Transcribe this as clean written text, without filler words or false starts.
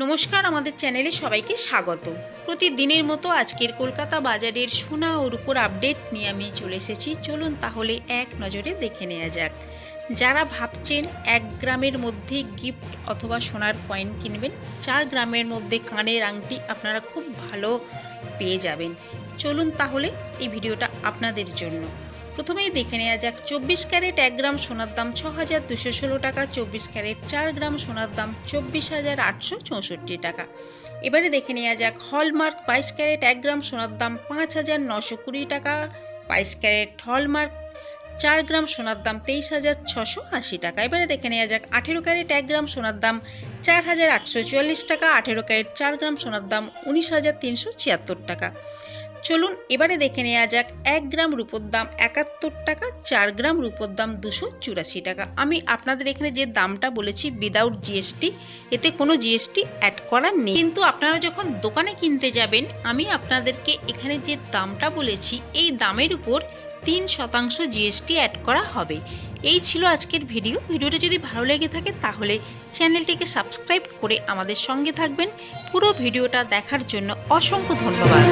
নমস্কার, আমাদের চ্যানেলে সবাইকে স্বাগত। প্রতিদিনের মতো আজকের কলকাতা বাজারের সোনা ও রূপোর আপডেট নিয়ে আমি চলে এসেছি। চলুন তাহলে এক নজরে দেখে নেওয়া যাক। যারা ভাবছেন 1 গ্রামের মধ্যে গিফট অথবা সোনার কয়েন কিনবেন, 4 গ্রামের মধ্যে কানের আংটি আপনারা খুব ভালো পেয়ে যাবেন। চলুন তাহলে এই ভিডিওটা আপনাদের জন্য। প্রথমেই দেখে নেওয়া যাক 24 ক্যারেট 1 গ্রাম সোনার দাম 6,216 টাকা, 24 ক্যারেট 4 গ্রাম সোনার দাম 24,864 টাকা। এবারে দেখে নেওয়া যাক হলমার্ক 22 ক্যারেট 1 গ্রাম সোনার দাম 5,920 টাকা, 22 ক্যারেট হলমার্ক 4 গ্রাম সোনার দাম 23,680 টাকা। এবারে দেখে নেওয়া যাক 18 ক্যারেট 1 গ্রাম সোনার দাম 4,844 টাকা, 18 ক্যারেট 4 গ্রাম সোনার দাম 19,376 টাকা। চলুন এবারে দেখে নেওয়া যাক 1 গ্রাম রূপোর দাম 71 টাকা, 4 গ্রাম রূপোর দাম 284 টাকা। আমি আপনাদের এখানে যে দামটা বলেছি উইদাউট জিএসটি, এতে কোনো জিএসটি অ্যাড করা নেই। কিন্তু আপনারা যখন দোকানে কিনতে যাবেন, আমি আপনাদেরকে এখানে যে দামটা বলেছি এই দামের উপর 3% জিএসটি অ্যাড করা হবে। এই ছিল আজকের ভিডিওটা যদি ভালো লেগে থাকে তাহলে চ্যানেলটিকে সাবস্ক্রাইব করে আমাদের সঙ্গে থাকবেন। পুরো ভিডিওটা দেখার জন্য অসংখ্য ধন্যবাদ।